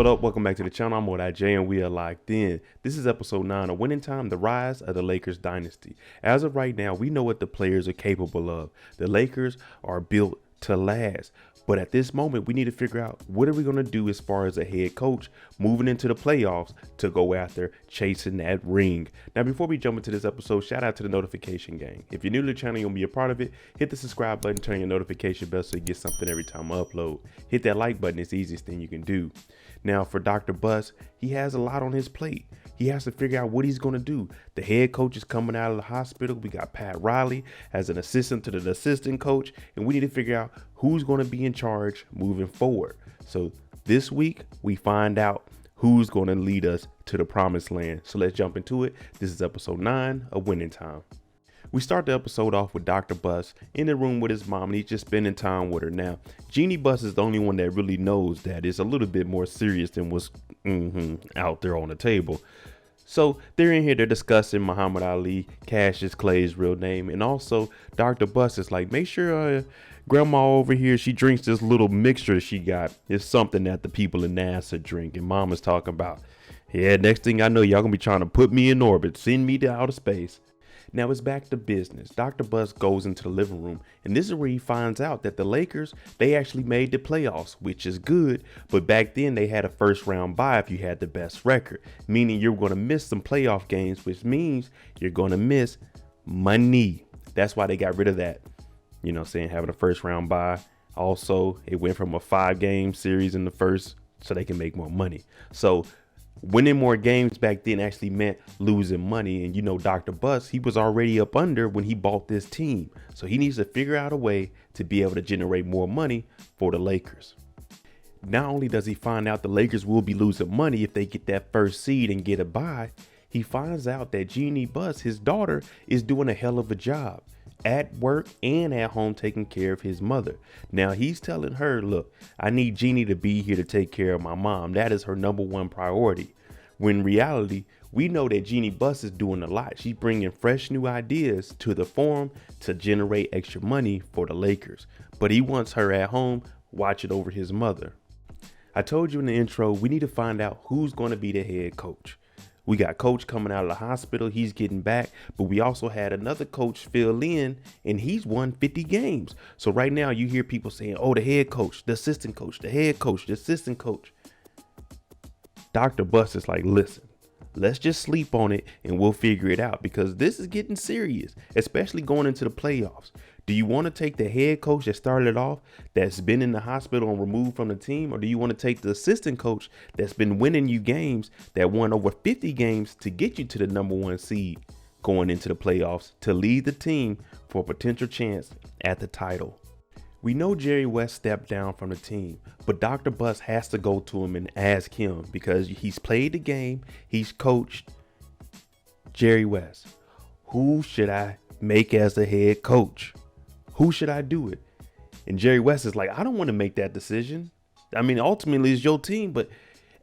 up? Welcome back to the channel. I'm MoedotJ and we are locked in. This is episode 9 of Winning Time, the rise of the Lakers dynasty. As of right now, we know what the players are capable of. The Lakers are built to last. But at this moment, we need to figure out what are we going to do as far as a head coach moving into the playoffs to go after chasing that ring. Now, before we jump into this episode, shout out to the notification gang. If you're new to the channel, you'll be a part of it. Hit the subscribe button, turn your notification bell so you get something every time I upload. Hit that like button. It's the easiest thing you can do. Now, for Dr. Buss, he has a lot on his plate. He has to figure out what he's going to do. The head coach is coming out of the hospital. We got Pat Reilly as an assistant to the assistant coach, and we need to figure out who's going to be in charge moving forward. So this week, we find out who's going to lead us to the promised land. So let's jump into it. This is episode 9 of Winning Time. We start the episode off with Dr. Buss in the room with his mom, and he's just spending time with her. Now, Jeanie Buss is the only one that really knows that it's a little bit more serious than what's out there on the table. So they're in here, they're discussing Muhammad Ali, Cash is Clay's real name. And also Dr. Buss is like, make sure grandma over here, she drinks this little mixture she got. It's something that the people in NASA drink. And mama's talking about, yeah, next thing I know, y'all gonna be trying to put me in orbit, send me to outer space. Now it's back to business. Dr. Buss goes into the living room, and this is where he finds out that the Lakers, they actually made the playoffs, which is good. But back then they had a first round bye if you had the best record, meaning you're going to miss some playoff games, which means you're going to miss money. That's why they got rid of that, you know, saying having a first round bye. Also, it went from a 5-game series in the first so they can make more money. So winning more games back then actually meant losing money. And you know, Dr. Buss, he was already up under when he bought this team. So he needs to figure out a way to be able to generate more money for the Lakers. Not only does he find out the Lakers will be losing money if they get that first seed and get a bye, he finds out that Jeanie Buss, his daughter, is doing a hell of a job at work and at home taking care of his mother. Now he's telling her, look, I need Jeanie to be here to take care of my mom. That is her number one priority. When in reality, we know that Jeanie Buss is doing a lot. She's bringing fresh new ideas to the forum to generate extra money for the Lakers. But he wants her at home watching over his mother. I told you in the intro, we need to find out who's going to be the head coach. We got coach coming out of the hospital. He's getting back, but we also had another coach fill in and he's won 50 games. So right now you hear people saying, oh, the head coach, the assistant coach, the head coach, the assistant coach. Dr. Buss is like, listen, let's just sleep on it and we'll figure it out, because this is getting serious, especially going into the playoffs. Do you want to take the head coach that started off, that's been in the hospital and removed from the team? Or do you want to take the assistant coach that's been winning you games, that won over 50 games to get you to the number 1 seed going into the playoffs to lead the team for a potential chance at the title? We know Jerry West stepped down from the team, but Dr. Buss has to go to him and ask him, because he's played the game, he's coached. Jerry West, who should I make as the head coach? Who should I do it? And Jerry West is like, I don't want to make that decision. I mean, ultimately it's your team, but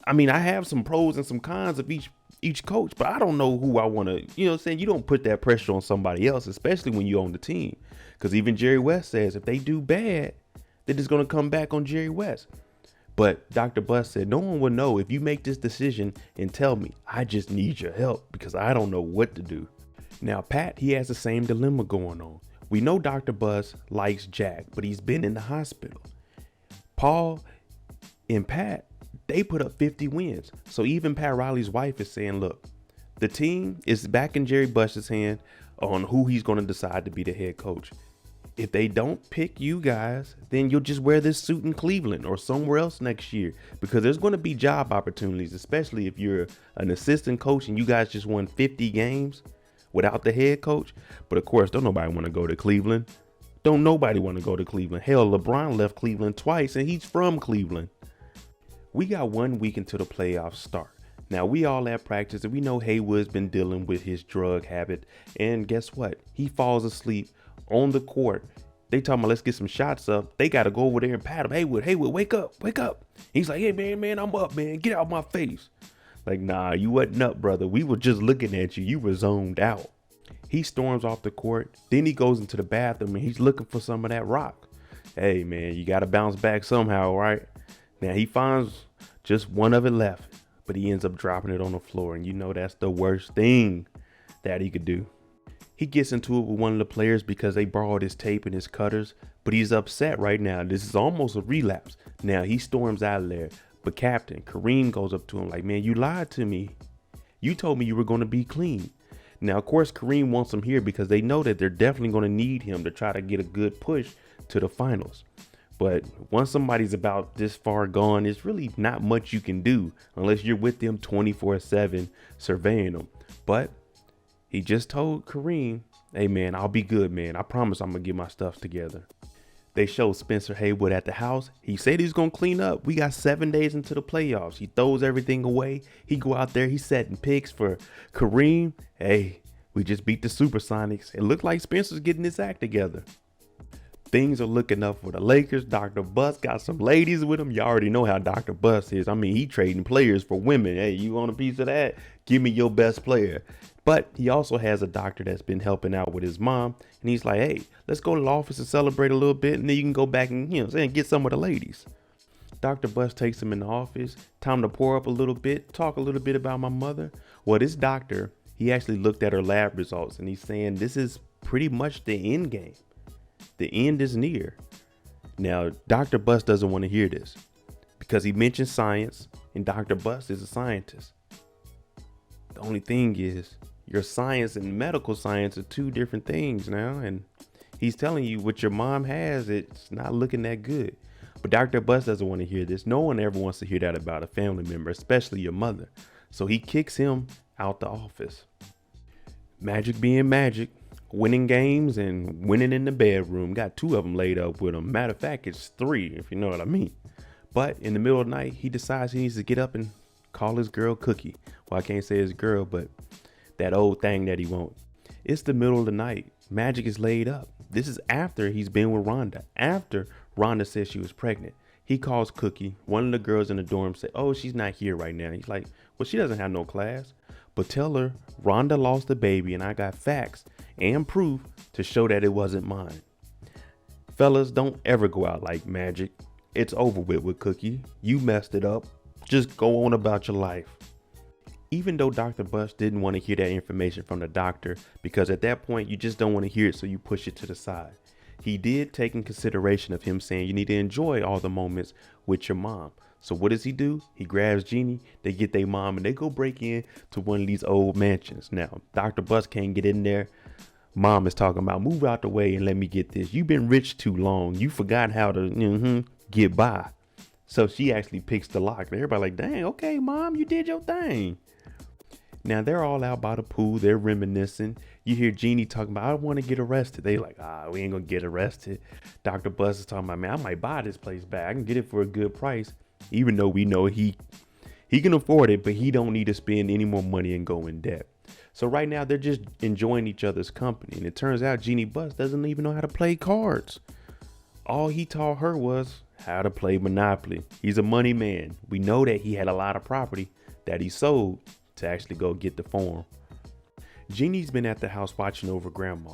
I mean, I have some pros and some cons of each coach, but I don't know who I want to, you know what I'm saying? You don't put that pressure on somebody else, especially when you own the team. Because even Jerry West says if they do bad, they're just going to come back on Jerry West. But Dr. Buss said, no one will know if you make this decision and tell me. I just need your help because I don't know what to do. Now, Pat, he has the same dilemma going on. We know Dr. Buss likes Jack, but he's been in the hospital. Paul and Pat, they put up 50 wins. So even Pat Riley's wife is saying, look, the team is back in Jerry Buss's hand on who he's going to decide to be the head coach. If they don't pick you guys, then you'll just wear this suit in Cleveland or somewhere else next year, because there's going to be job opportunities, especially if you're an assistant coach and you guys just won 50 games without the head coach. But of course, don't nobody want to go to Cleveland. Don't nobody want to go to Cleveland. Hell, LeBron left Cleveland twice and he's from Cleveland. We got 1 week until the playoffs start. Now, we all at practice and we know Haywood's been dealing with his drug habit. And guess what? He falls asleep on the court. They talking about, let's get some shots up. They got to go over there and pat him. Haywood, wake up, wake up. He's like, hey, man, I'm up, man. Get out my face. Like, nah, you wasn't up, brother. We were just looking at you. You were zoned out. He storms off the court. Then he goes into the bathroom and he's looking for some of that rock. Hey, man, you got to bounce back somehow, right? Now he finds Just one of it left, but he ends up dropping it on the floor. And you know that's the worst thing that he could do. He gets into it with one of the players because they borrowed his tape and his cutters, but he's upset right now. This is almost a relapse. Now he storms out of there, but Captain Kareem goes up to him like, man, you lied to me. You told me you were going to be clean. Now, of course, Kareem wants him here because they know that they're definitely going to need him to try to get a good push to the finals. But once somebody's about this far gone, there's really not much you can do unless you're with them 24/7 surveying them. But he just told Kareem, hey, man, I'll be good, man. I promise I'm going to get my stuff together. They show Spencer Haywood at the house. He said he's going to clean up. We got 7 days into the playoffs. He throws everything away. He go out there. He's setting picks for Kareem. Hey, we just beat the Supersonics. It looked like Spencer's getting his act together. Things are looking up for the Lakers. Dr. Bus got some ladies with him. You already know how Dr. Bus is. I mean, he trading players for women. Hey, you want a piece of that? Give me your best player. But he also has a doctor that's been helping out with his mom. And he's like, hey, let's go to the office and celebrate a little bit. And then you can go back and, get some of the ladies. Dr. Bus takes him in the office. Time to pour up a little bit. Talk a little bit about my mother. Well, this doctor, he actually looked at her lab results. And he's saying this is pretty much the end game. The end is near. Now, Dr. Bus doesn't want to hear this because he mentioned science and Dr. Bus is a scientist. The only thing is your science and medical science are two different things now. And he's telling you what your mom has, it's not looking that good. But Dr. Bus doesn't want to hear this. No one ever wants to hear that about a family member, especially your mother. So he kicks him out the office. Magic being magic. Winning games and winning in the bedroom. Got 2 of them laid up with him. Matter of fact, it's 3, if you know what I mean. But in the middle of the night, he decides he needs to get up and call his girl Cookie. Well, I can't say his girl, but that old thing that he wants. It's the middle of the night. Magic is laid up. This is after he's been with Rhonda. After Rhonda said she was pregnant. He calls Cookie. One of the girls in the dorm say, oh, she's not here right now. He's like, well, she doesn't have no class. But tell her Rhonda lost the baby and I got facts and proof to show that it wasn't mine. Fellas, don't ever go out like Magic. It's over with Cookie. You messed it up. Just go on about your life. Even though Dr. Bus didn't want to hear that information from the doctor, because at that point you just don't want to hear it, so you push it to the side. He did take in consideration of him saying you need to enjoy all the moments with your mom. So what does he do? He grabs Jeanie, they get their mom, and they go break in to one of these old mansions. Now, Dr. Bus can't get in there. Mom is talking about, move out the way and let me get this. You've been rich too long. You forgot how to get by. So she actually picks the lock. And everybody like, dang, okay, Mom, you did your thing. Now, they're all out by the pool. They're reminiscing. You hear Jeanie talking about, I want to get arrested. They like, we ain't going to get arrested. Dr. Bus is talking about, man, I might buy this place back. I can get it for a good price. Even though we know he can afford it, but he don't need to spend any more money and go in debt. So right now they're just enjoying each other's company. And it turns out Jeanie Bus doesn't even know how to play cards. All he taught her was how to play Monopoly. He's a money man. We know that he had a lot of property that he sold to actually go get the farm. Jeannie's been at the house watching over grandma.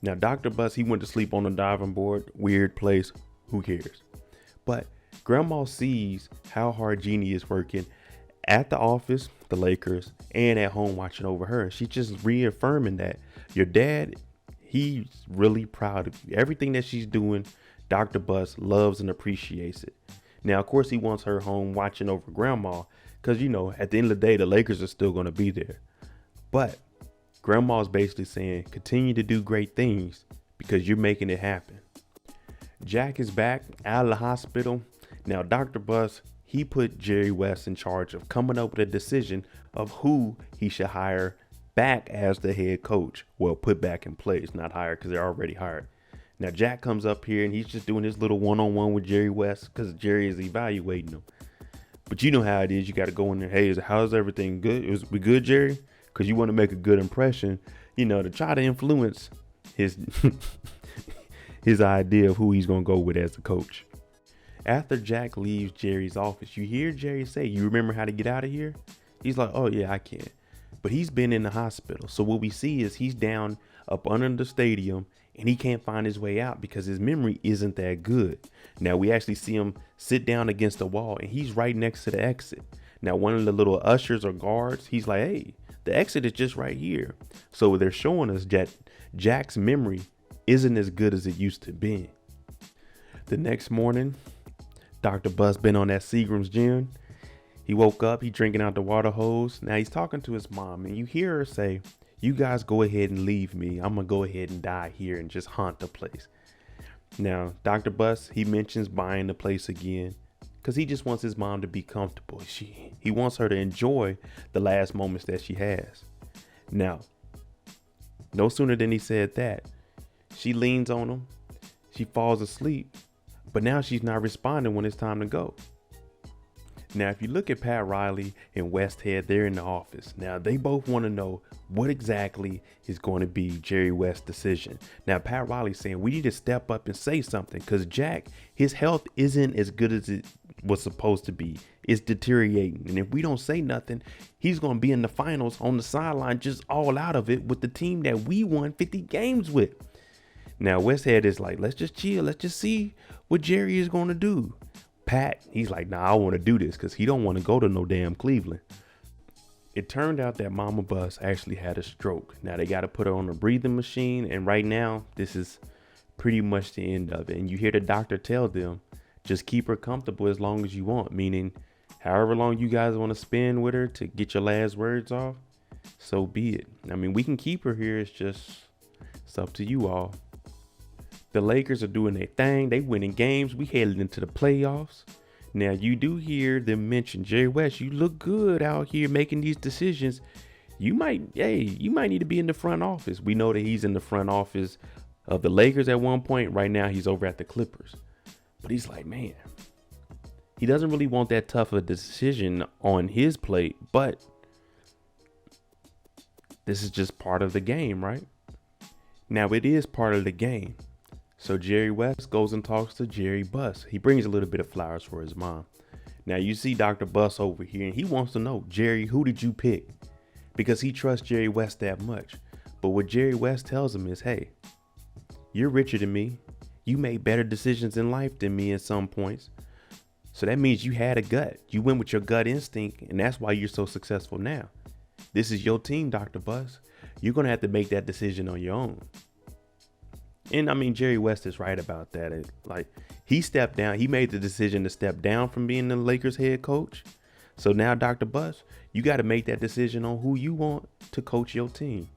Now, Dr. Bus, he went to sleep on the diving board. Weird place. Who cares? But grandma sees how hard Jeanie is working at the office, the Lakers, and at home watching over her. She's just reaffirming that your dad, he's really proud of you. Everything that she's doing, Dr. Bus loves and appreciates it. Now, of course, he wants her home watching over grandma because, at the end of the day, the Lakers are still going to be there. But grandma's basically saying, continue to do great things because you're making it happen. Jack is back out of the hospital. Now, Dr. Bus, he put Jerry West in charge of coming up with a decision of who he should hire back as the head coach. Well, put back in place, not hire because they're already hired. Now, Jack comes up here and he's just doing his little one-on-one with Jerry West because Jerry is evaluating him. But you know how it is. You got to go in there. Hey, how's everything good? We good, Jerry? Because you want to make a good impression, to try to influence his his idea of who he's going to go with as the coach. After Jack leaves Jerry's office, you hear Jerry say, you remember how to get out of here? He's like, oh, yeah, I can. But he's been in the hospital. So what we see is he's down up under the stadium and he can't find his way out because his memory isn't that good. Now we actually see him sit down against the wall, and he's right next to the exit. Now one of the little ushers or guards, he's like, hey, the exit is just right here. So they're showing us that Jack's memory isn't as good as it used to be. The next morning, Dr. Bus been on that Seagram's gin. He woke up, he drinking out the water hose. Now he's talking to his mom, and you hear her say, you guys go ahead and leave me. I'm gonna go ahead and die here and just haunt the place. Now, Dr. Bus, he mentions buying the place again because he just wants his mom to be comfortable. He wants her to enjoy the last moments that she has. Now, no sooner than he said that, she leans on him, she falls asleep, but now she's not responding when it's time to go. Now, if you look at Pat Reilly and Westhead, they're in the office. Now, they both want to know what exactly is going to be Jerry West's decision. Now, Pat Reilly's saying we need to step up and say something because Jack, his health isn't as good as it was supposed to be. It's deteriorating. And if we don't say nothing, he's going to be in the finals on the sideline, just all out of it with the team that we won 50 games with. Now, Westhead is like, let's just chill. Let's just see what Jerry is going to do. Pat, he's like, nah, I want to do this because he don't want to go to no damn Cleveland. It turned out that Mama Bus actually had a stroke. Now they got to put her on a breathing machine. And right now, this is pretty much the end of it. And you hear the doctor tell them, just keep her comfortable as long as you want. Meaning, however long you guys want to spend with her to get your last words off, so be it. I mean, we can keep her here. It's up to you all. The Lakers are doing their thing. They winning games. We headed into the playoffs. Now you do hear them mention, Jerry West, you look good out here making these decisions. You might need to be in the front office. We know that he's in the front office of the Lakers at one point. Right now he's over at the Clippers. But he's like, man, he doesn't really want that tough of a decision on his plate, but this is just part of the game, right? Now it is part of the game. So Jerry West goes and talks to Jerry Buss. He brings a little bit of flowers for his mom. Now you see Dr. Buss over here, and he wants to know, Jerry, who did you pick? Because he trusts Jerry West that much. But what Jerry West tells him is, hey, you're richer than me. You made better decisions in life than me at some points. So that means you had a gut. You went with your gut instinct, and that's why you're so successful now. This is your team, Dr. Buss. You're going to have to make that decision on your own. And I mean, Jerry West is right about that. He stepped down. He made the decision to step down from being the Lakers head coach. So now, Dr. Buss, you got to make that decision on who you want to coach your team.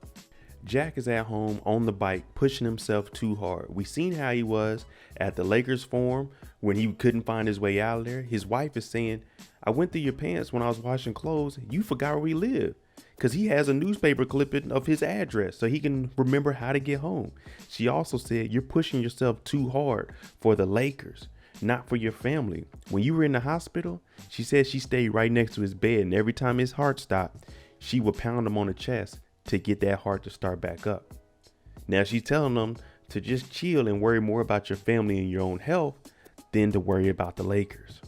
Jack is at home on the bike, pushing himself too hard. We seen how he was at the Lakers forum when he couldn't find his way out of there. His wife is saying, I went through your pants when I was washing clothes. You forgot where we live. Because he has a newspaper clipping of his address so he can remember how to get home. She also said, you're pushing yourself too hard for the Lakers, not for your family. When you were in the hospital, she said she stayed right next to his bed, and every time his heart stopped, she would pound him on the chest to get that heart to start back up. Now she's telling them to just chill and worry more about your family and your own health than to worry about the Lakers.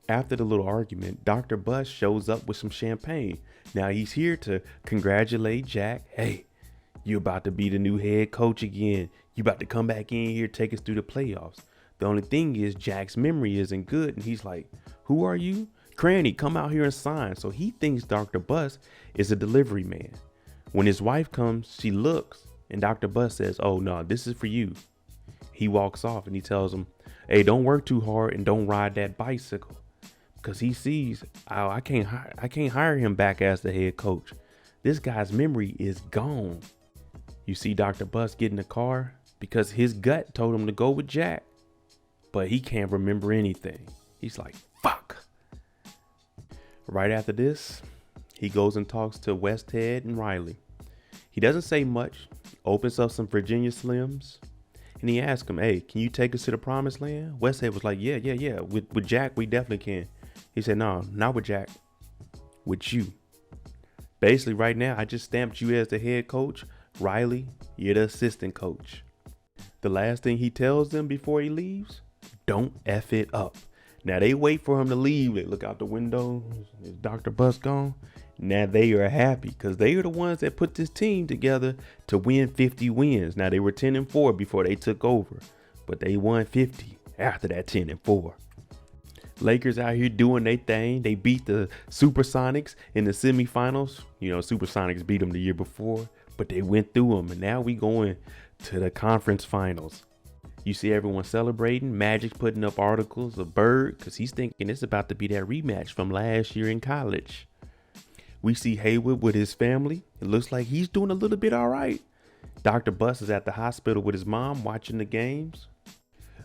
After the little argument, Dr. Buss shows up with some champagne. Now he's here to congratulate Jack. Hey, you about to be the new head coach again. You about to come back in here, take us through the playoffs. The only thing is Jack's memory isn't good. And he's like, who are you? Cranny, come out here and sign. So he thinks Dr. Buss is a delivery man. When his wife comes, she looks and Dr. Buss says, oh no, this is for you. He walks off and he tells him, hey, don't work too hard and don't ride that bicycle. Because he sees, oh, I can't hire him back as the head coach. This guy's memory is gone. You see Dr. Buss get in the car because his gut told him to go with Jack, but he can't remember anything. He's like, fuck. Right after this, he goes and talks to Westhead and Reilly. He doesn't say much, opens up some Virginia Slims, and he asks him, hey, can you take us to the promised land? Westhead was like, yeah. With Jack, we definitely can. He said, no, not with Jack, with you. Basically, right now, I just stamped you as the head coach. Reilly, you're the assistant coach. The last thing he tells them before he leaves, don't F it up. Now, they wait for him to leave. They look out the window. Is Dr. Buss gone? Now they are happy because they are the ones that put this team together to win 50 wins. Now they were 10-4 before they took over, but they won 50 after that 10-4. Lakers out here doing their thing. They beat the Supersonics in the semifinals. You know, Supersonics beat them the year before, but they went through them. And now we going to the conference finals. You see everyone celebrating. Magic's putting up articles of Bird because he's thinking it's about to be that rematch from last year in college. We see Haywood with his family. It looks like he's doing a little bit all right. Dr. Bus is at the hospital with his mom watching the games.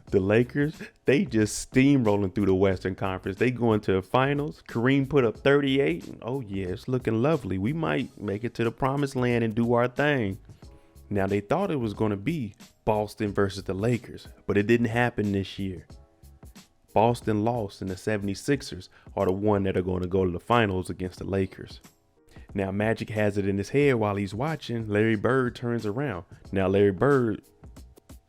The Lakers, they just steamrolling through the Western Conference. They going to the finals. Kareem put up 38. Oh yeah, it's looking lovely. We might make it to the promised land and do our thing. Now they thought it was going to be Boston versus the Lakers, but it didn't happen this year. Boston lost, and the 76ers are the one that are going to go to the finals against the Lakers. Now Magic has it in his head while he's watching. Larry Bird turns around. Now Larry Bird,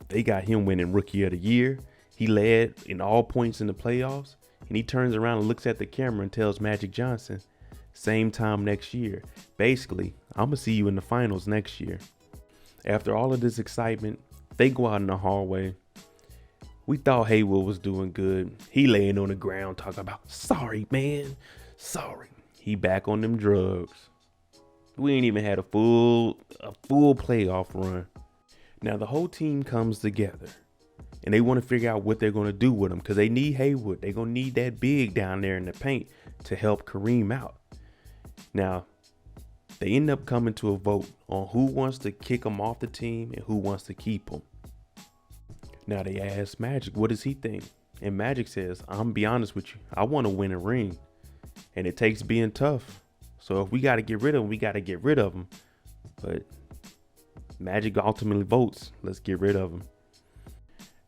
they got him winning Rookie of the Year. He led in all points in the playoffs, and he turns around and looks at the camera and tells Magic Johnson, same time next year. Basically, I'm going to see you in the finals next year. After all of this excitement, they go out in the hallway. We thought Haywood was doing good. He laying on the ground talking about, sorry, man, sorry. He back on them drugs. We ain't even had a full playoff run. Now the whole team comes together and they want to figure out what they're going to do with him because they need Haywood. They're going to need that big down there in the paint to help Kareem out. Now, they end up coming to a vote on who wants to kick him off the team and who wants to keep him. Now they ask Magic, what does he think? And Magic says, I'm gonna be honest with you. I want to win a ring. And it takes being tough. So if we got to get rid of him, we got to get rid of him. But Magic ultimately votes, let's get rid of him.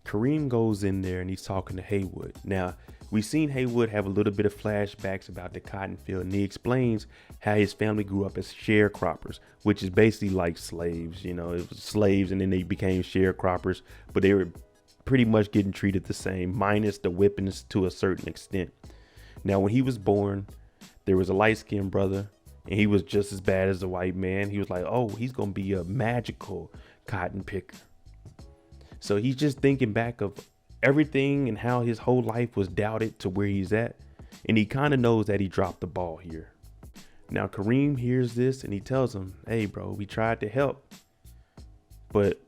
Kareem goes in there and he's talking to Haywood. Now, we've seen Haywood have a little bit of flashbacks about the cotton field, and he explains how his family grew up as sharecroppers, which is basically like slaves. You know, it was slaves and then they became sharecroppers, but they were pretty much getting treated the same, minus the whippings to a certain extent. Now, when he was born, there was a light-skinned brother, and he was just as bad as the white man. He was like, oh, he's going to be a magical cotton picker. So he's just thinking back of everything and how his whole life was doubted to where he's at. And he kind of knows that he dropped the ball here. Now, Kareem hears this and he tells him, hey, bro, we tried to help, but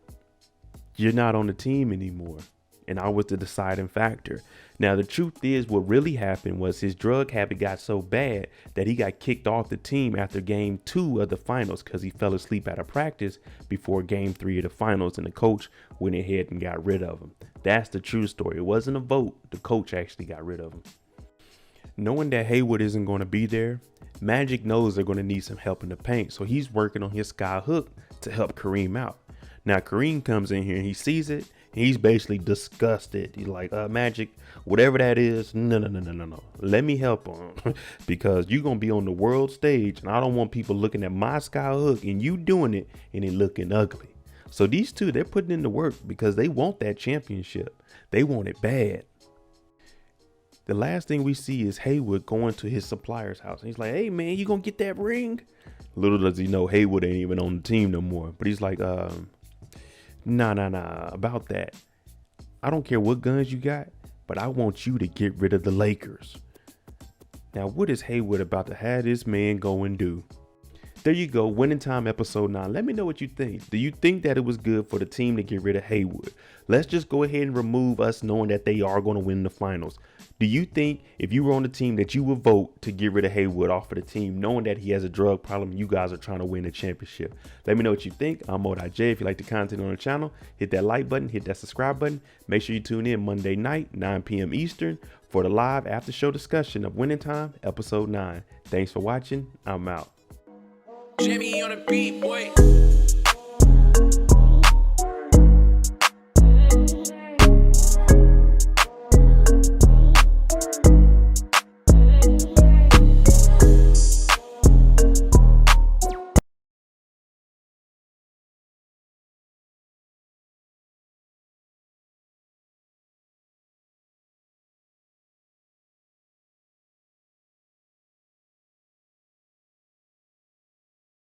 you're not on the team anymore. And I was the deciding factor. Now, the truth is what really happened was his drug habit got so bad that he got kicked off the team after game 2 of the finals because he fell asleep at a practice before game 3 of the finals, and the coach went ahead and got rid of him. That's the true story. It wasn't a vote. The coach actually got rid of him. Knowing that Haywood isn't going to be there, Magic knows they're going to need some help in the paint, so he's working on his sky hook to help Kareem out. Now, Kareem comes in here and he sees it. He's basically disgusted. He's like, Magic, whatever that is, no. Let me help him because you're going to be on the world stage and I don't want people looking at my sky hook and you doing it and it looking ugly. So these two, they're putting in the work because they want that championship. They want it bad. The last thing we see is Haywood going to his supplier's house. And he's like, hey, man, you going to get that ring? Little does he know Haywood ain't even on the team no more. But he's like, Nah, about that. I don't care what guns you got, but I want you to get rid of the Lakers. Now, what is Haywood about to have this man go and do? There you go, Winning Time episode 9. Let me know what you think. Do you think that it was good for the team to get rid of Haywood? Let's just go ahead and remove us knowing that they are going to win the finals. Do you think if you were on the team that you would vote to get rid of Haywood off of the team, knowing that he has a drug problem, you guys are trying to win the championship? Let me know what you think. I'm MoedotJ. If you like the content on the channel, hit that like button, hit that subscribe button. Make sure you tune in Monday night, 9 p.m. Eastern, for the live after show discussion of Winning Time episode 9. Thanks for watching. I'm out. Jeanie on the beat, boy.